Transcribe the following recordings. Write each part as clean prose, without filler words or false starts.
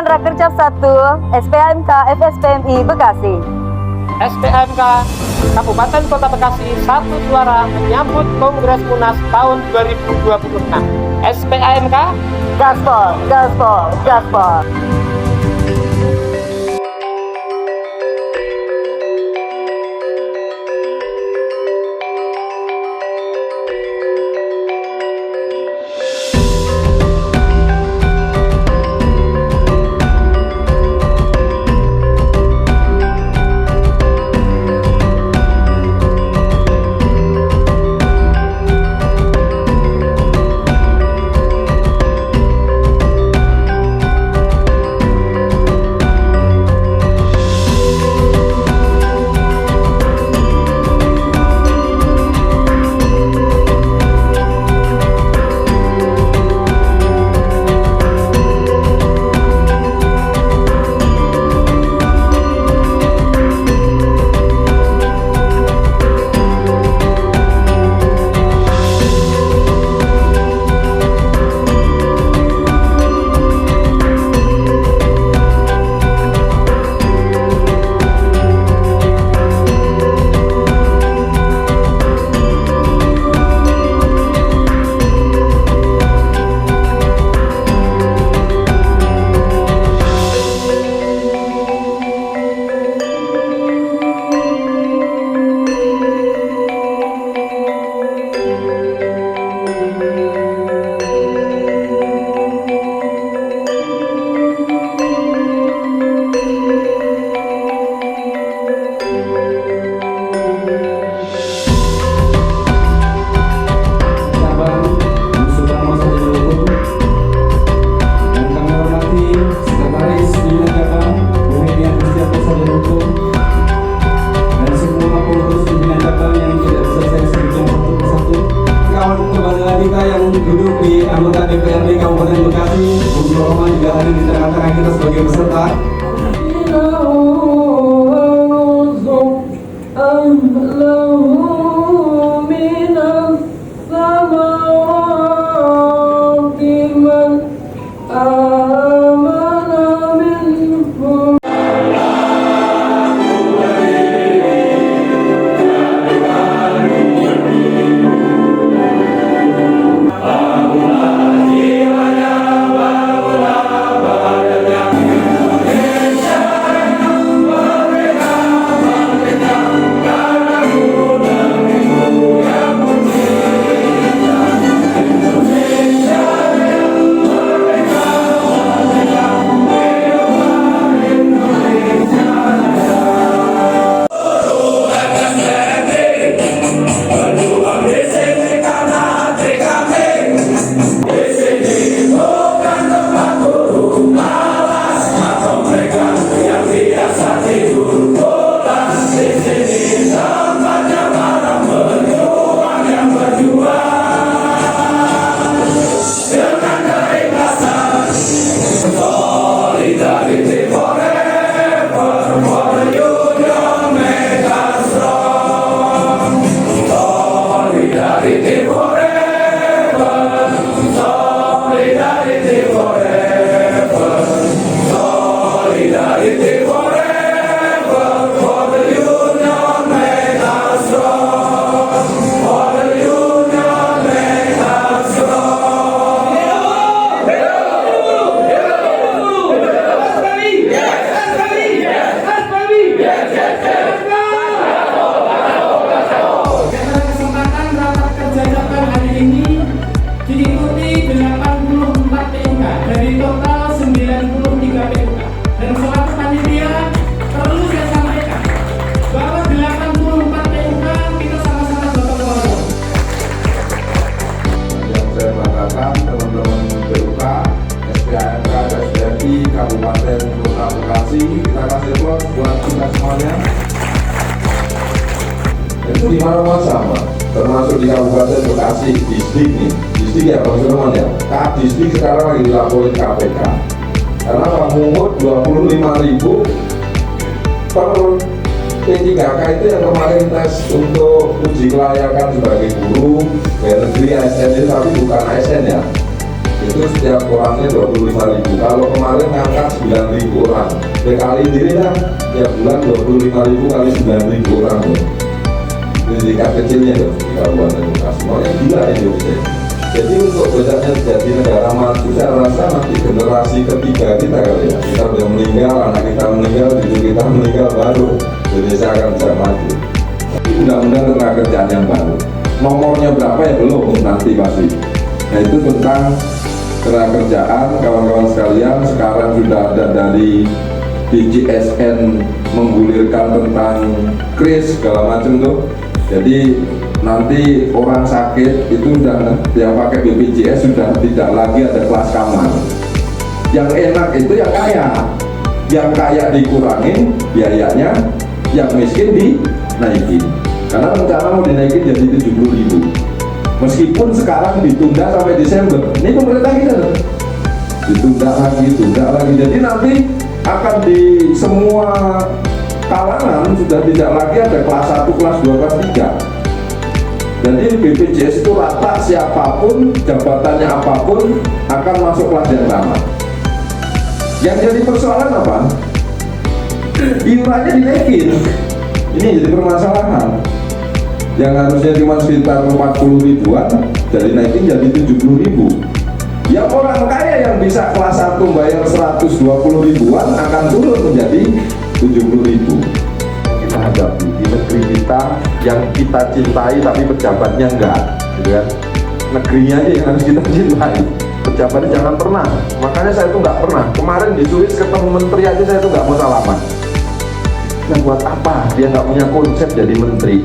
Rakercap 1, SPMK FSPMI Bekasi. SPMK Kabupaten Kota Bekasi satu suara menyambut Kongres Munas tahun 2026. SPMK Gaspol, gaspol, gaspol. Duduk di anggota DPRD Kabupaten Bekasi, Bung Rohman juga hadir di tengah-tengah kita sebagai peserta. Teman-teman BUK, SPMK, SPMI, Kabupaten Kota Bekasi, kita kasih applause buat kita semuanya. Istimewa Rohman sama, termasuk di Kabupaten Bekasi, distrik nih, distrik ya Bang Sulaiman ya. Distrik sekarang lagi dilaporin KPK karena memungut 25.000 per P3K itu yang kemarin tes untuk uji kelayakan sebagai guru negeri ASN, tapi bukan ASN ya. itu setiap orangnya 25.000. Kalau kemarin ngangkat 9.000 orang, kali ini kan tiap bulan 25.000 kali 9.000 orang loh. Ini tingkat kecilnya loh di Kabupaten Bekasi. Semuanya gila Indonesia. Jadi untuk bedanya jadi negara maju, saya rasa nanti generasi ketiga kita kali ya, kita udah meninggal, anak kita meninggal, cucu kita meninggal, baru Indonesia akan bisa maju. Undang-undang tenaga kerjaan yang baru, nomornya berapa ya belum, nanti pasti. Nah itu tentang tenaga kerjaan, kawan-kawan sekalian, sekarang sudah ada dari DJSN menggulirkan tentang kris segala macam tuh. Jadi nanti orang sakit itu sudah yang pakai BPJS sudah tidak lagi ada kelas kamar. Yang enak itu yang kaya dikurangin biayanya, yang miskin dinaikin. Karena rencana mau dinaikin jadi 70.000. Meskipun sekarang ditunda sampai Desember. Ini pemerintah kita loh. Ditunda lagi. Jadi nanti akan di semua kalangan sudah tidak lagi ada kelas 1, kelas 2, kelas 3. Jadi BPJS itu rata, siapapun, jabatannya apapun akan masuk kelas yang sama. Yang jadi persoalan apa? Iurannya dinaikin. Ini jadi permasalahan. Yang harusnya cuma sekitar 40 ribuan, jadi naikin jadi 70.000. Yang orang kaya yang bisa kelas 1 bayar 120 ribuan akan turun menjadi 70.000. Kita hadapi di negeri kita yang kita cintai tapi pejabatnya enggak, gitu kan? Negerinya aja yang harus kita cintai, pejabatnya jangan pernah. Makanya saya tuh nggak pernah. Kemarin di Swiss ketemu menteri aja saya tuh nggak mau salaman. Nah buat apa? Dia nggak punya konsep jadi menteri.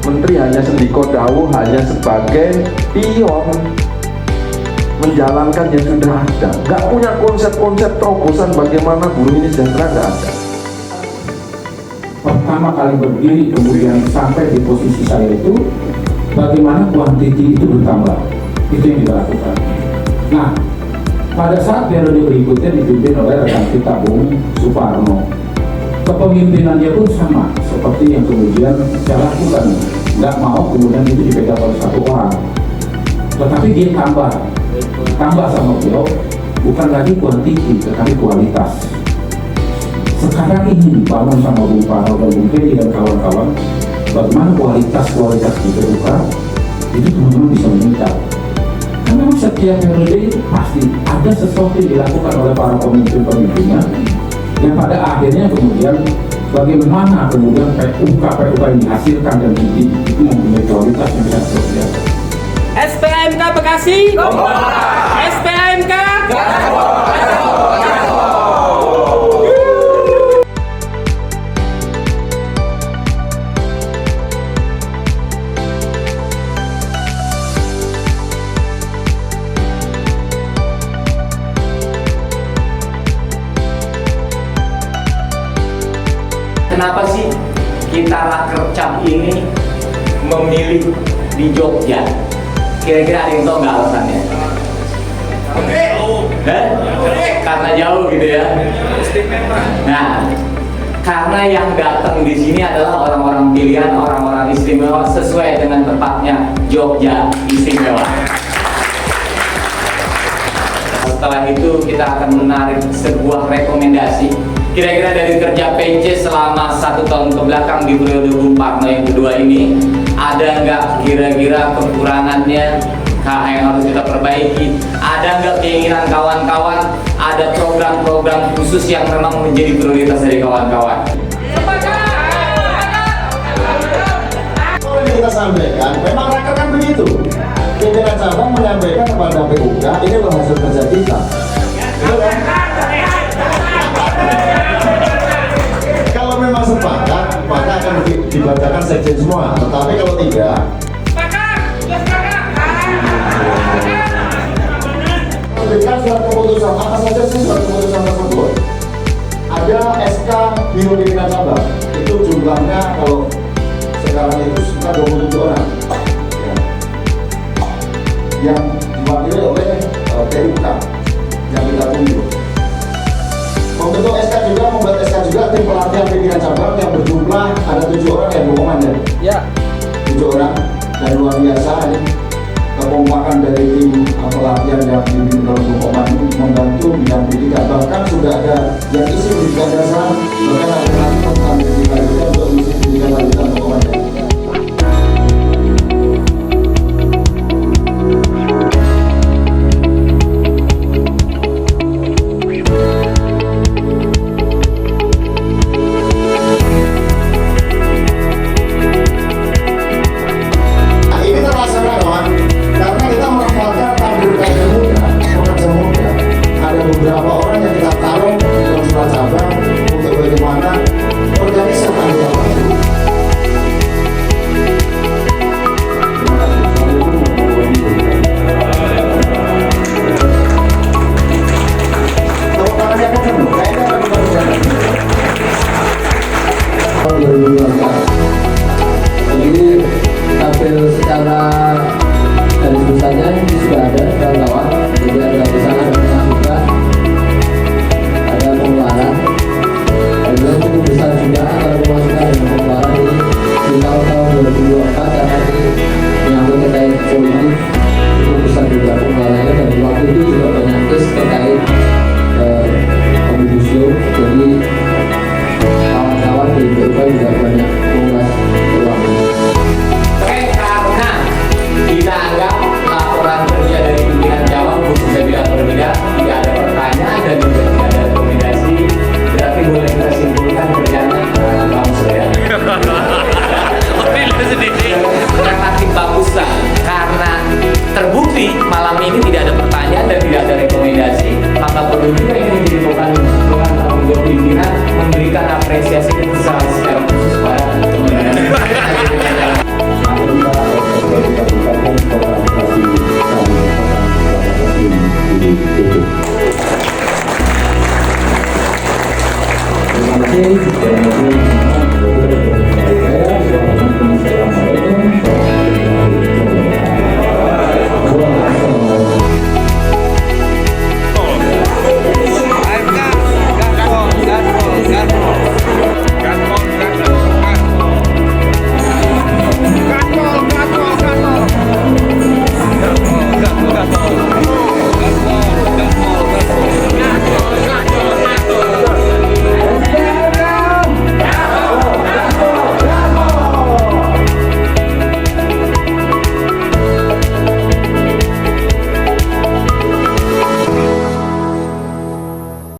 Menteri hanya sendiko dawuh, hanya sebagai pion menjalankan yang sudah ada. Nggak punya konsep-konsep terobosan bagaimana buruh ini sejahtera, nggak ada. Pertama kali berdiri kemudian sampai di posisi saya itu bagaimana kuantiti itu bertambah, itu yang kita lakukan. Nah pada saat periode berikutnya dipimpin oleh rekan kita Bung Suparno, kepemimpinannya pun sama seperti yang kemudian saya lakukan. Nggak mau kemudian itu dipegang oleh satu orang, tetapi dia tambah sama beliau, bukan lagi kuantiti tetapi kualitas. Sekarang ini dibangun sama Bung Paro dan Bung Pedi dan kawan-kawan, bagaimana kualitas diperlukan, itu teman-teman bisa meningkat. Karena memang setiap periode pasti ada sesuatu yang dilakukan oleh para pemimpin-pemimpinnya, yang pada akhirnya kemudian bagaimana kemudian PUK yang dihasilkan dan itu mempunyai kualitas yang bisa terlihat. SPAMK Bekasi, SPAMK Kenapa sih kita Rakercap ini memilih di Jogja? Kira-kira ada yang tahu nggak alasannya? Karena jauh gitu ya. Nah, karena yang datang di sini adalah orang-orang pilihan, orang-orang istimewa sesuai dengan tepatnya Jogja istimewa. Setelah itu kita akan menarik sebuah rekomendasi. Kira-kira dari kerja PC selama 1 tahun ke belakang di periode Bung Parno yang kedua ini, ada nggak kira-kira kekurangannya yang harus kita perbaiki? Ada nggak keinginan kawan-kawan? Ada program-program khusus yang memang menjadi prioritas dari kawan-kawan? Kita sampaikan, memang rakyat kan begitu. Pimpinan cabang menyampaikan kepada PUK, ini loh hasil kerja kita. Kalau memang sepakat, maka akan dibacakan sekjen semua. Tetapi kalau tidak, berikan surat keputusan apa saja sih surat keputusan tersebut? Ada SK Biro Pimpinan Cabang, itu jumlahnya kalau sekarang itu sekitar 27 orang ya, yang diwakili oleh PUK yang kita tunjuk. Membentuk SK juga, membuat SK juga tim pelatihan pimpinan cabang yang berjumlah ada 7 orang yang berkomandan. Ya. 7 orang dan luar biasa ini kepemimpinan penguatan dari tim pelatihan yang dipimpin oleh Bu Koman membantu bidang pendidikan. Bahkan sudah ada yang isi pendidikan dasar, bahkan ada nanti tentang pendidikan lanjutan untuk isi pendidikan lanjutan Bu Koman. Beberapa orang yang kita taruh di dalam surat cabang untuk bagaimana organisasi akan dilakukan. Kalau tangannya kan penuh, kayaknya akan dilakukan. Jadi tampil secara garis besarnya ini sudah ada kawan-kawan. Jadi ada di sana ada masukan, ada pengeluaran. Dan cukup besar juga antara pemasukan dan pengeluaran ini di tahun 2024 karena ini menyangkut terkait politik cukup besar juga pengeluarannya, dan waktu itu juga banyak kes terkait omnibus law. Jadi kawan-kawan di BUK juga banyak mengulas uang. Karena kita anggap laporan kerja dari pimpinan cabang khususnya bidang pendidikan tidak ada pertanyaan dan juga tidak ada rekomendasi, berarti boleh kita simpulkan kerjanya bagus ya. Relatif bagus lah, karena terbukti malam ini tidak ada pertanyaan dan tidak ada rekomendasi, maka perlu juga ini menjadi bukan tanggung jawab pimpinan memberikan apresiasi secara khusus pada teman-teman. Terima kasih.